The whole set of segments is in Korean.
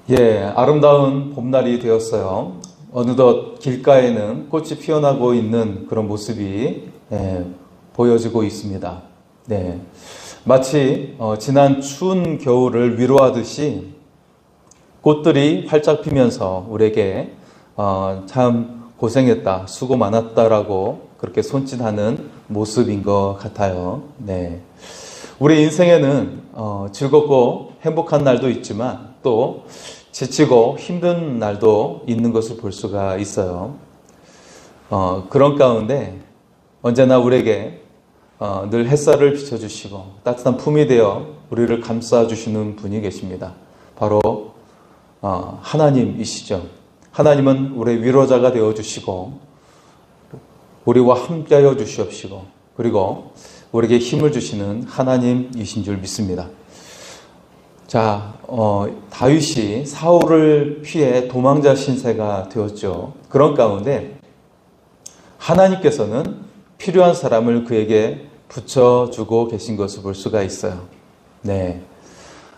예, 아름다운 봄날이 되었어요. 어느덧 길가에는 꽃이 피어나고 있는 그런 모습이 보여지고 있습니다. 네, 마치 지난 추운 겨울을 위로하듯이 꽃들이 활짝 피면서 우리에게 참 고생했다, 수고 많았다라고 그렇게 손짓하는 모습인 것 같아요. 네, 우리 인생에는 즐겁고 행복한 날도 있지만 또 지치고 힘든 날도 있는 것을 볼 수가 있어요. 그런 가운데 언제나 우리에게 늘 햇살을 비춰주시고 따뜻한 품이 되어 우리를 감싸주시는 분이 계십니다. 바로 하나님이시죠. 하나님은 우리의 위로자가 되어주시고 우리와 함께하여 주시옵시고 그리고 우리에게 힘을 주시는 하나님이신 줄 믿습니다. 자, 다윗이 사울을 피해 도망자 신세가 되었죠. 그런 가운데 하나님께서는 필요한 사람을 그에게 붙여주고 계신 것을 볼 수가 있어요. 네,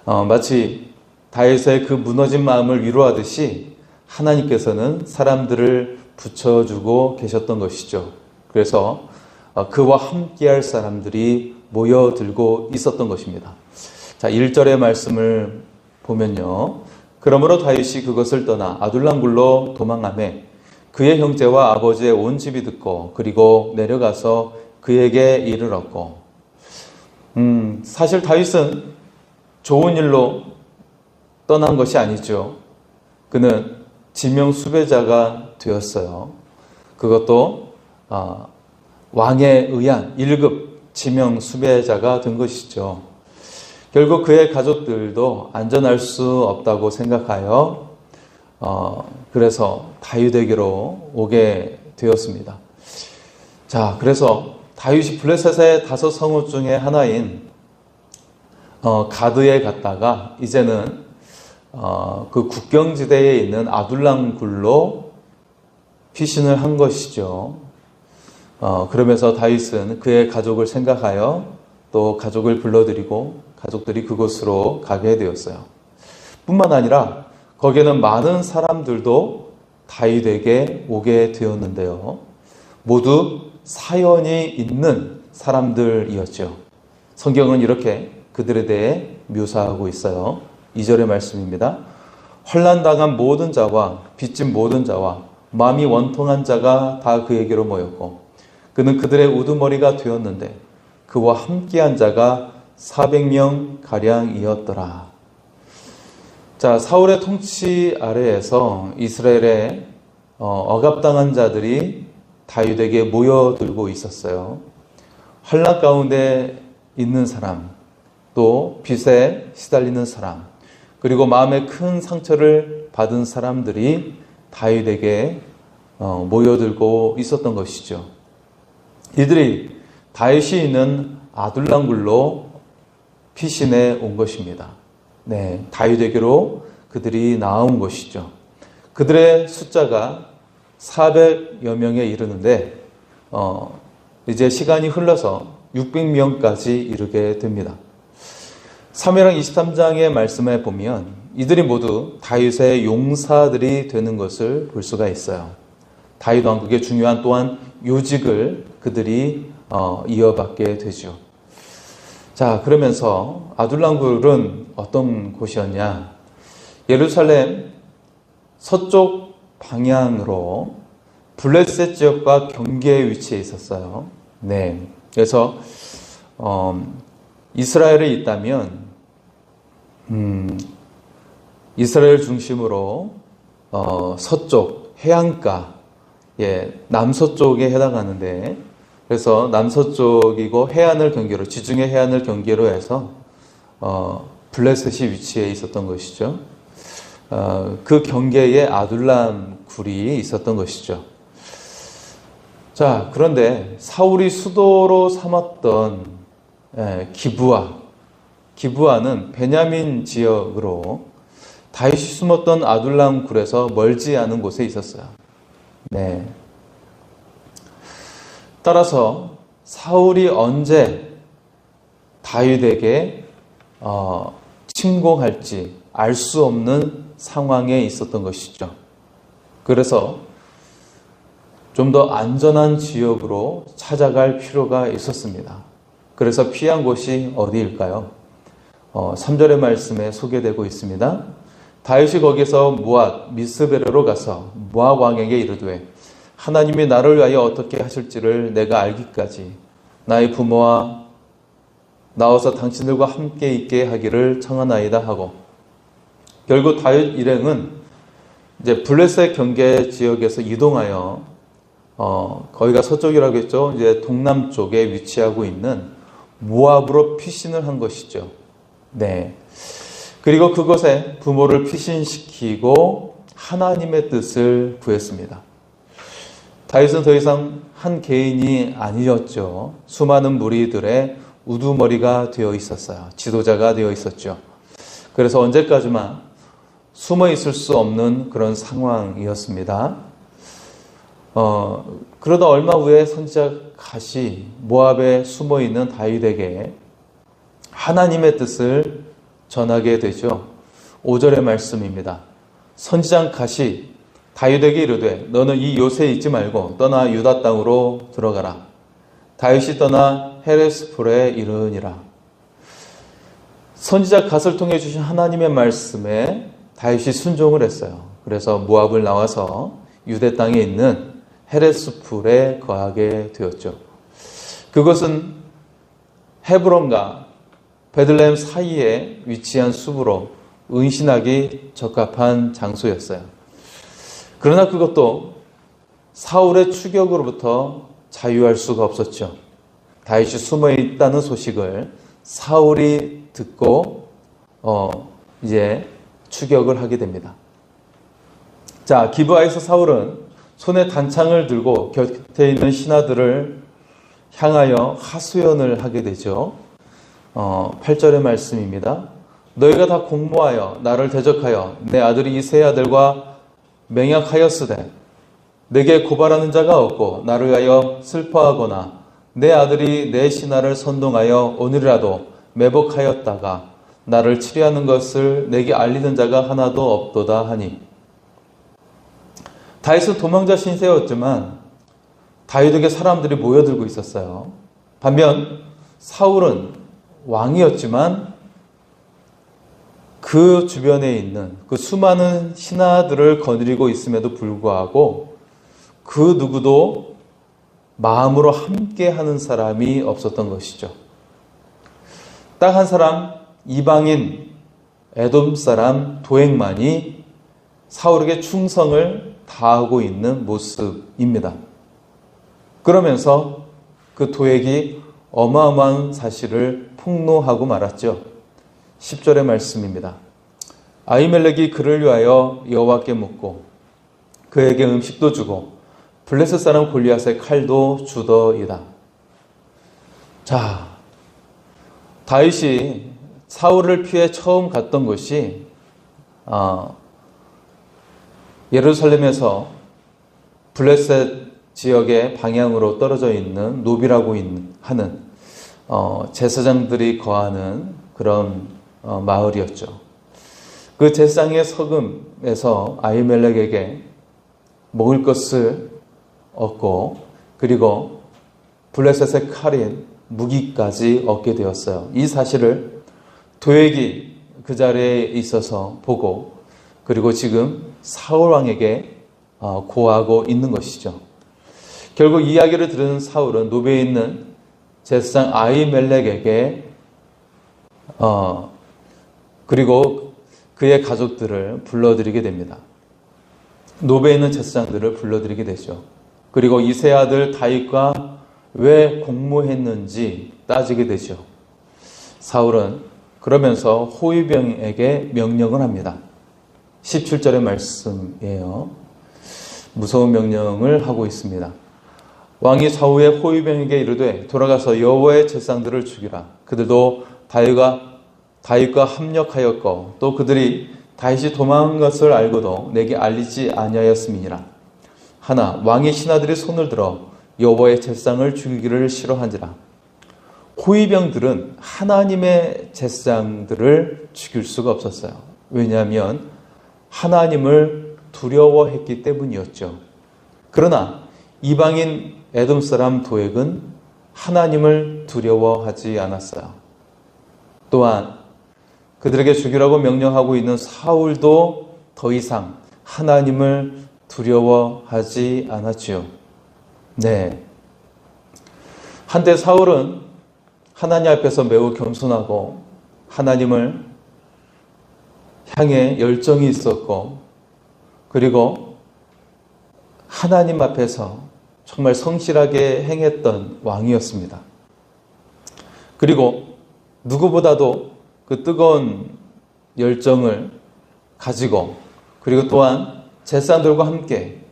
마치 다윗의 그 무너진 마음을 위로하듯이 하나님께서는 사람들을 붙여주고 계셨던 것이죠. 그래서 그와 함께할 사람들이 모여들고 있었던 것입니다. 자, 1절의 말씀을 보면요. 그러므로 다윗이 그것을 떠나 아둘람굴로 도망하매 그의 형제와 아버지의 온 집이 듣고 그리고 내려가서 그에게 이르렀고 사실 다윗은 좋은 일로 떠난 것이 아니죠. 그는 지명 수배자가 되었어요. 그것도 왕에 의한 1급 지명 수배자가 된 것이죠. 결국 그의 가족들도 안전할 수 없다고 생각하여 그래서 다윗에게로 오게 되었습니다. 자, 그래서 다윗이 블레셋의 5성읍 중에 하나인 가드에 갔다가 이제는 그 국경지대에 있는 아둘람굴로 피신을 한 것이죠. 그러면서 다윗은 그의 가족을 생각하여 또 가족을 불러들이고 가족들이 그곳으로 가게 되었어요. 뿐만 아니라 거기에는 많은 사람들도 다윗에게 오게 되었는데요. 모두 사연이 있는 사람들이었죠. 성경은 이렇게 그들에 대해 묘사하고 있어요. 2절의 말씀입니다. 환난당한 모든 자와 빚진 모든 자와 마음이 원통한 자가 다 그에게로 모였고 그는 그들의 우두머리가 되었는데 그와 함께한 자가 400명 가량이었더라. 자, 사울의 통치 아래에서 이스라엘의 억압당한 자들이 다윗에게 모여들고 있었어요. 환난 가운데 있는 사람, 또 빚에 시달리는 사람, 그리고 마음에 큰 상처를 받은 사람들이 다윗에게 모여들고 있었던 것이죠. 이들이 다윗이 있는 아둘람굴로 피신해 온 것입니다. 네, 다윗에게로 그들이 나온 것이죠. 그들의 숫자가 400여 명에 이르는데 이제 시간이 흘러서 600명까지 이르게 됩니다. 사무엘상 23장의 말씀에 보면 이들이 모두 다윗의 용사들이 되는 것을 볼 수가 있어요. 다윗 왕국의 중요한 또한 요직을 그들이 이어받게 되죠. 자, 그러면서 아둘람굴은 어떤 곳이었냐? 예루살렘 서쪽 방향으로 블레셋 지역과 경계에 위치해 있었어요. 네, 그래서 이스라엘에 있다면 이스라엘 중심으로 서쪽 해안가, 남서쪽에 해당하는데 그래서 남서쪽이고 해안을 경계로 지중해 해안을 경계로 해서 블레셋이 위치해 있었던 것이죠. 그 경계에 아둘람굴이 있었던 것이죠. 자, 그런데 사울이 수도로 삼았던 기브아는 베냐민 지역으로 다윗이 숨었던 아둘람굴에서 멀지 않은 곳에 있었어요. 네. 따라서 사울이 언제 다윗에게 침공할지 알 수 없는 상황에 있었던 것이죠. 그래서 좀 더 안전한 지역으로 찾아갈 필요가 있었습니다. 그래서 피한 곳이 어디일까요? 3절의 말씀에 소개되고 있습니다. 다윗이 거기서 모압 미스베르로 가서 모압 왕에게 이르되 하나님이 나를 위하여 어떻게 하실지를 내가 알기까지 나의 부모와 나와서 당신들과 함께 있게 하기를 청하나이다 하고, 결국 다윗 일행은 이제 블레셋 경계 지역에서 이동하여 거기가 서쪽이라고 했죠. 이제 동남쪽에 위치하고 있는 모압으로 피신을 한 것이죠. 네. 그리고 그곳에 부모를 피신시키고 하나님의 뜻을 구했습니다. 다윗은 더 이상 한 개인이 아니었죠. 수많은 무리들의 우두머리가 되어 있었어요. 지도자가 되어 있었죠. 그래서 언제까지만 숨어 있을 수 없는 그런 상황이었습니다. 그러다 얼마 후에 선지자 갓이 모압에 숨어 있는 다윗에게 하나님의 뜻을 전하게 되죠. 5절의 말씀입니다. 선지자 갓이 다윗에게 이르되 너는 이 요새에 있지 말고 떠나 유다 땅으로 들어가라. 다윗이 떠나 헤레스폴에 이르니라. 선지자 갓을 통해 주신 하나님의 말씀에 다윗이 순종을 했어요. 그래서 모압을 나와서 유대 땅에 있는 헤레스폴에 거하게 되었죠. 그것은 헤브론과 베들레헴 사이에 위치한 숲으로 은신하기 적합한 장소였어요. 그러나 그것도 사울의 추격으로부터 자유할 수가 없었죠. 다윗이 숨어 있다는 소식을 사울이 듣고 이제 추격을 하게 됩니다. 자, 기브아에서 사울은 손에 단창을 들고 곁에 있는 신하들을 향하여 하소연을 하게 되죠. 8절의 말씀입니다. 너희가 다 공모하여 나를 대적하여 내 아들이 이 세 아들과 맹약하였으되 내게 고발하는 자가 없고 나를 위하여 슬퍼하거나 내 아들이 내 신하를 선동하여 오늘이라도 매복하였다가 나를 치리하는 것을 내게 알리는 자가 하나도 없도다 하니. 다윗은 도망자 신세였지만 다윗에게 사람들이 모여들고 있었어요. 반면 사울은 왕이었지만 그 주변에 있는 그 수많은 신하들을 거느리고 있음에도 불구하고 그 누구도 마음으로 함께하는 사람이 없었던 것이죠. 딱 한 사람, 이방인 에돔 사람 도액만이 사울에게 충성을 다하고 있는 모습입니다. 그러면서 그 도액이 어마어마한 사실을 폭로하고 말았죠. 10절의 말씀입니다. 아히멜렉이 그를 위하여 여호와께 묻고 그에게 음식도 주고 블레셋 사람 골리앗의 칼도 주더이다. 자, 다윗이 사울을 피해 처음 갔던 곳이 예루살렘에서 블레셋 지역의 방향으로 떨어져 있는 노비라고 하는 제사장들이 거하는 그런 마을이었죠. 그 제사장의 서금에서 아히멜렉에게 먹을 것을 얻고 그리고 블레셋의 칼인 무기까지 얻게 되었어요. 이 사실을 도액이 그 자리에 있어서 보고 그리고 지금 사울 왕에게 고하고 있는 것이죠. 결국 이야기를 들은 사울은 노비에 있는 제사장 아히멜렉에게 그리고 그의 가족들을 불러들이게 됩니다. 노베에 있는 제사장들을 불러들이게 되죠. 그리고 이 세 아들 다윗과 왜 공모했는지 따지게 되죠. 사울은 그러면서 호위병에게 명령을 합니다. 17절의 말씀이에요. 무서운 명령을 하고 있습니다. 왕이 좌우의 호위병에게 이르되 돌아가서 여호와의 제사장들을 죽이라. 그들도 다윗과 합력하였고 또 그들이 다윗이 도망한 것을 알고도 내게 알리지 아니하였음이니라. 하나 왕의 신하들이 손을 들어 여호와의 제사장을 죽이기를 싫어한지라. 호위병들은 하나님의 제사장들을 죽일 수가 없었어요. 왜냐하면 하나님을 두려워했기 때문이었죠. 그러나 이방인 에돔 사람 도액은 하나님을 두려워하지 않았어요. 또한 그들에게 죽이라고 명령하고 있는 사울도 더 이상 하나님을 두려워하지 않았지요. 네. 한때 사울은 하나님 앞에서 매우 겸손하고 하나님을 향해 열정이 있었고, 그리고 하나님 앞에서 정말 성실하게 행했던 왕이었습니다. 그리고 누구보다도 그 뜨거운 열정을 가지고, 그리고 또한 제사장들과 함께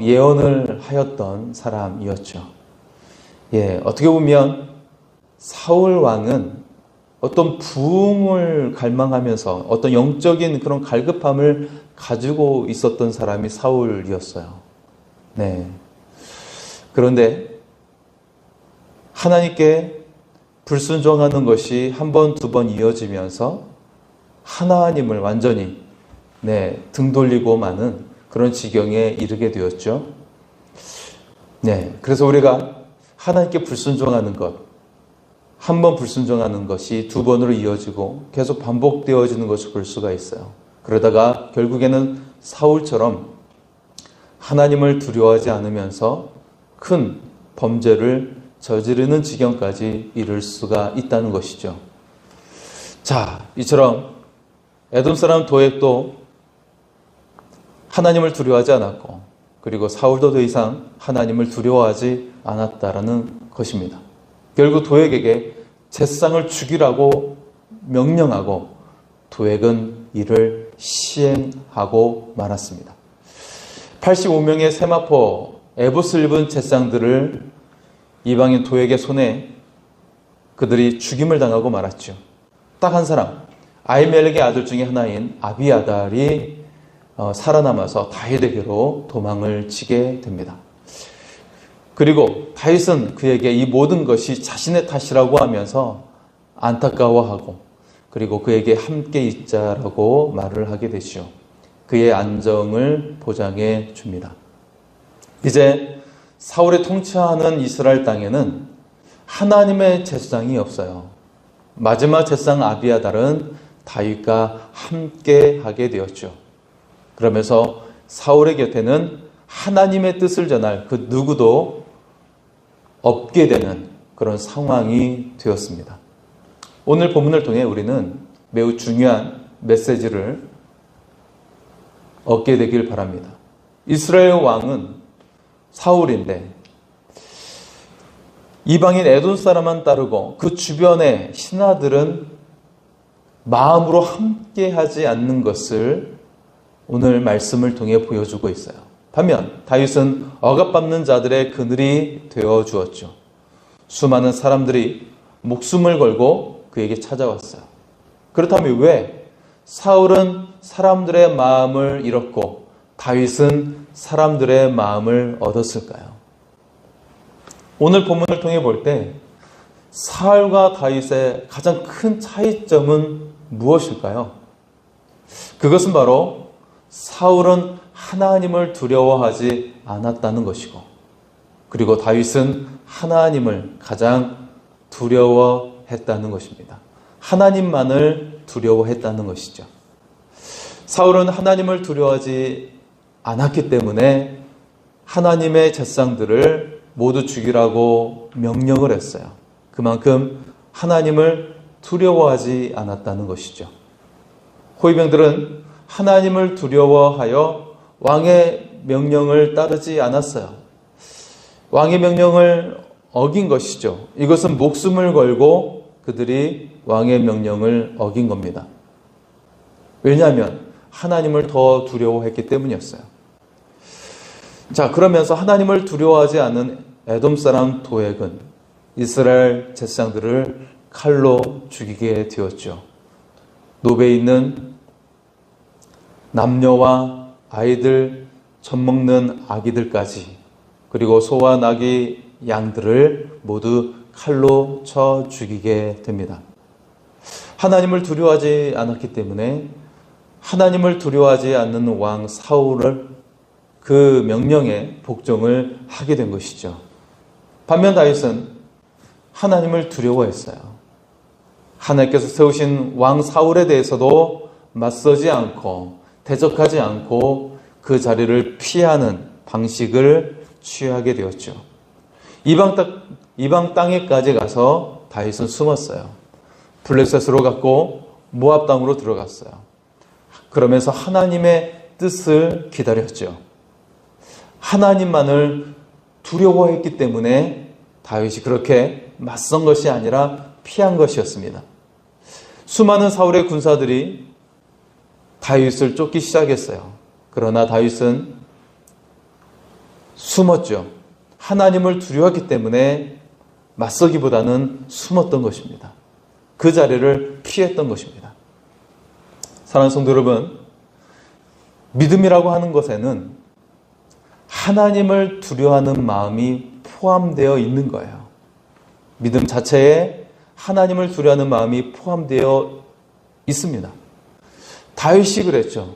예언을 하였던 사람이었죠. 어떻게 보면 사울 왕은 어떤 부흥을 갈망하면서 어떤 영적인 그런 갈급함을 가지고 있었던 사람이 사울이었어요. 네. 그런데 하나님께 불순종하는 것이 한 번, 두 번 이어지면서 하나님을 완전히 등 돌리고 마는 그런 지경에 이르게 되었죠. 그래서 우리가 하나님께 불순종하는 것, 한 번 불순종하는 것이 두 번으로 이어지고 계속 반복되어지는 것을 볼 수가 있어요. 그러다가 결국에는 사울처럼 하나님을 두려워하지 않으면서 큰 범죄를 저지르는 지경까지 이를 수가 있다는 것이죠. 자, 이처럼 에돔 사람 도액도 하나님을 두려워하지 않았고, 그리고 사울도 더 이상 하나님을 두려워하지 않았다라는 것입니다. 결국 도액에게 제사장을 죽이라고 명령하고 도액은 이를 시행하고 말았습니다. 85명의 세마포 에봇을 입은 제사장들을 이방인 도액의 손에 그들이 죽임을 당하고 말았죠. 딱 한 사람, 아히멜렉의 아들 중에 하나인 아비아달이 살아남아서 다윗에게로 도망을 치게 됩니다. 그리고 다윗은 그에게 이 모든 것이 자신의 탓이라고 하면서 안타까워하고, 그리고 그에게 함께 있자라고 말을 하게 되시오. 그의 안정을 보장해 줍니다. 이제 사울이 통치하는 이스라엘 땅에는 하나님의 제사장이 없어요. 마지막 제사장 아비아달은 다윗과 함께 하게 되었죠. 그러면서 사울의 곁에는 하나님의 뜻을 전할 그 누구도 없게 되는 그런 상황이 되었습니다. 오늘 본문을 통해 우리는 매우 중요한 메시지를 얻게 되길 바랍니다. 이스라엘 왕은 사울인데 이방인 에돔 사람만 따르고 그 주변의 신하들은 마음으로 함께하지 않는 것을 오늘 말씀을 통해 보여주고 있어요. 반면 다윗은 억압받는 자들의 그늘이 되어 주었죠. 수많은 사람들이 목숨을 걸고 그에게 찾아왔어요. 그렇다면 왜 사울은 사람들의 마음을 잃었고 다윗은 사람들의 마음을 얻었을까요? 오늘 본문을 통해 볼 때 사울과 다윗의 가장 큰 차이점은 무엇일까요? 그것은 바로 사울은 하나님을 두려워하지 않았다는 것이고, 그리고 다윗은 하나님을 가장 두려워했다는 것입니다. 하나님만을 두려워했다는 것이죠. 사울은 하나님을 두려워하지 않았기 때문에 하나님의 제사장들을 모두 죽이라고 명령을 했어요. 그만큼 하나님을 두려워하지 않았다는 것이죠. 호위병들은 하나님을 두려워하여 왕의 명령을 따르지 않았어요. 왕의 명령을 어긴 것이죠. 이것은 목숨을 걸고 그들이 왕의 명령을 어긴 겁니다. 왜냐하면 하나님을 더 두려워했기 때문이었어요. 자, 그러면서 하나님을 두려워하지 않은 에돔 사람 도액은 이스라엘 제사장들을 칼로 죽이게 되었죠. 노베에 있는 남녀와 아이들, 젖먹는 아기들까지, 그리고 소와 나귀, 양들을 모두 칼로 쳐 죽이게 됩니다. 하나님을 두려워하지 않았기 때문에 하나님을 두려워하지 않는 왕 사울을 그 명령에 복종을 하게 된 것이죠. 반면 다윗은 하나님을 두려워했어요. 하나님께서 세우신 왕 사울에 대해서도 맞서지 않고 대적하지 않고 그 자리를 피하는 방식을 취하게 되었죠. 이방 땅에까지 가서 다윗은 숨었어요. 블레셋으로 갔고 모압 땅으로 들어갔어요. 그러면서 하나님의 뜻을 기다렸죠. 하나님만을 두려워했기 때문에 다윗이 그렇게 맞선 것이 아니라 피한 것이었습니다. 수많은 사울의 군사들이 다윗을 쫓기 시작했어요. 그러나 다윗은 숨었죠. 하나님을 두려웠기 때문에 맞서기보다는 숨었던 것입니다. 그 자리를 피했던 것입니다. 사랑하는 성도 여러분, 믿음이라고 하는 것에는 하나님을 두려워하는 마음이 포함되어 있는 거예요. 믿음 자체에 하나님을 두려워하는 마음이 포함되어 있습니다. 다윗이 그랬죠.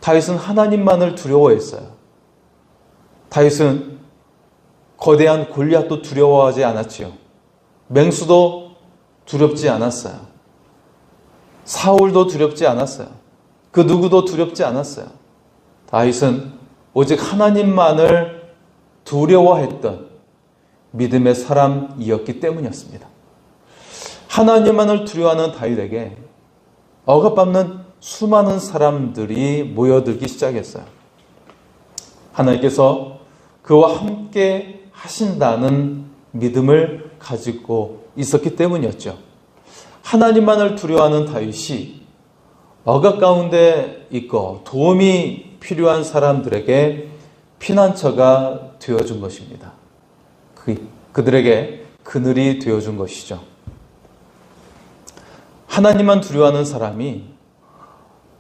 다윗은 하나님만을 두려워했어요. 다윗은 거대한 골리앗도 두려워하지 않았지요. 맹수도 두렵지 않았어요. 사울도 두렵지 않았어요. 그 누구도 두렵지 않았어요. 다윗은 오직 하나님만을 두려워했던 믿음의 사람이었기 때문이었습니다. 하나님만을 두려워하는 다윗에게 억압받는 수많은 사람들이 모여들기 시작했어요. 하나님께서 그와 함께 하신다는 믿음을 가지고 있었기 때문이었죠. 하나님만을 두려워하는 다윗이 억압 가운데 있고 도움이 필요한 사람들에게 피난처가 되어준 것입니다. 그들에게 그늘이 되어준 것이죠. 하나님만 두려워하는 사람이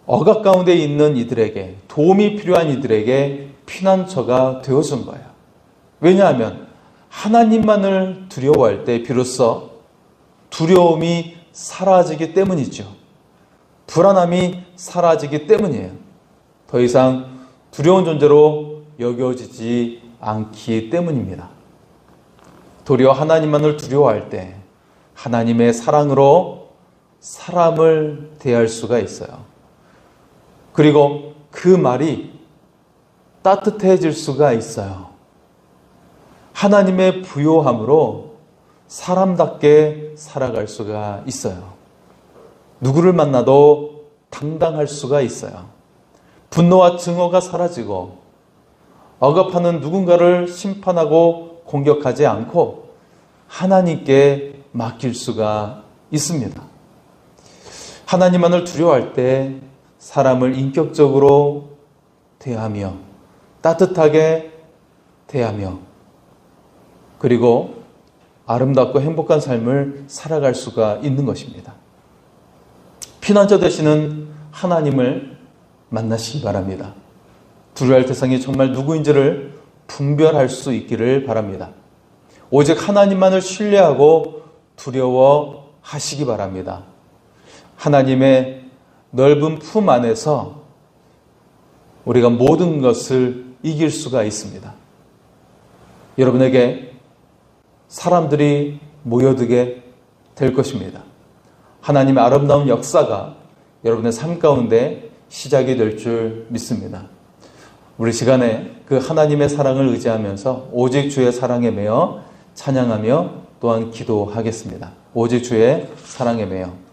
억압 가운데 있는 이들에게, 도움이 필요한 이들에게 피난처가 되어준 거예요. 왜냐하면 하나님만을 두려워할 때 비로소 두려움이 사라지기 때문이죠. 불안함이 사라지기 때문이에요. 더 이상 두려운 존재로 여겨지지 않기 때문입니다. 도리어 하나님만을 두려워할 때 하나님의 사랑으로 사람을 대할 수가 있어요. 그리고 그 말이 따뜻해질 수가 있어요. 하나님의 부요함으로 사람답게 살아갈 수가 있어요. 누구를 만나도 당당할 수가 있어요. 분노와 증오가 사라지고 억압하는 누군가를 심판하고 공격하지 않고 하나님께 맡길 수가 있습니다. 하나님만을 두려워할 때 사람을 인격적으로 대하며 따뜻하게 대하며 그리고 아름답고 행복한 삶을 살아갈 수가 있는 것입니다. 피난처 되시는 하나님을 만나시기 바랍니다. 두려워할 대상이 정말 누구인지를 분별할 수 있기를 바랍니다. 오직 하나님만을 신뢰하고 두려워하시기 바랍니다. 하나님의 넓은 품 안에서 우리가 모든 것을 이길 수가 있습니다. 여러분에게 사람들이 모여들게 될 것입니다. 하나님의 아름다운 역사가 여러분의 삶 가운데 시작이 될 줄 믿습니다. 우리 시간에 그 하나님의 사랑을 의지하면서 오직 주의 사랑에 매여 찬양하며 또한 기도하겠습니다. 오직 주의 사랑에 매여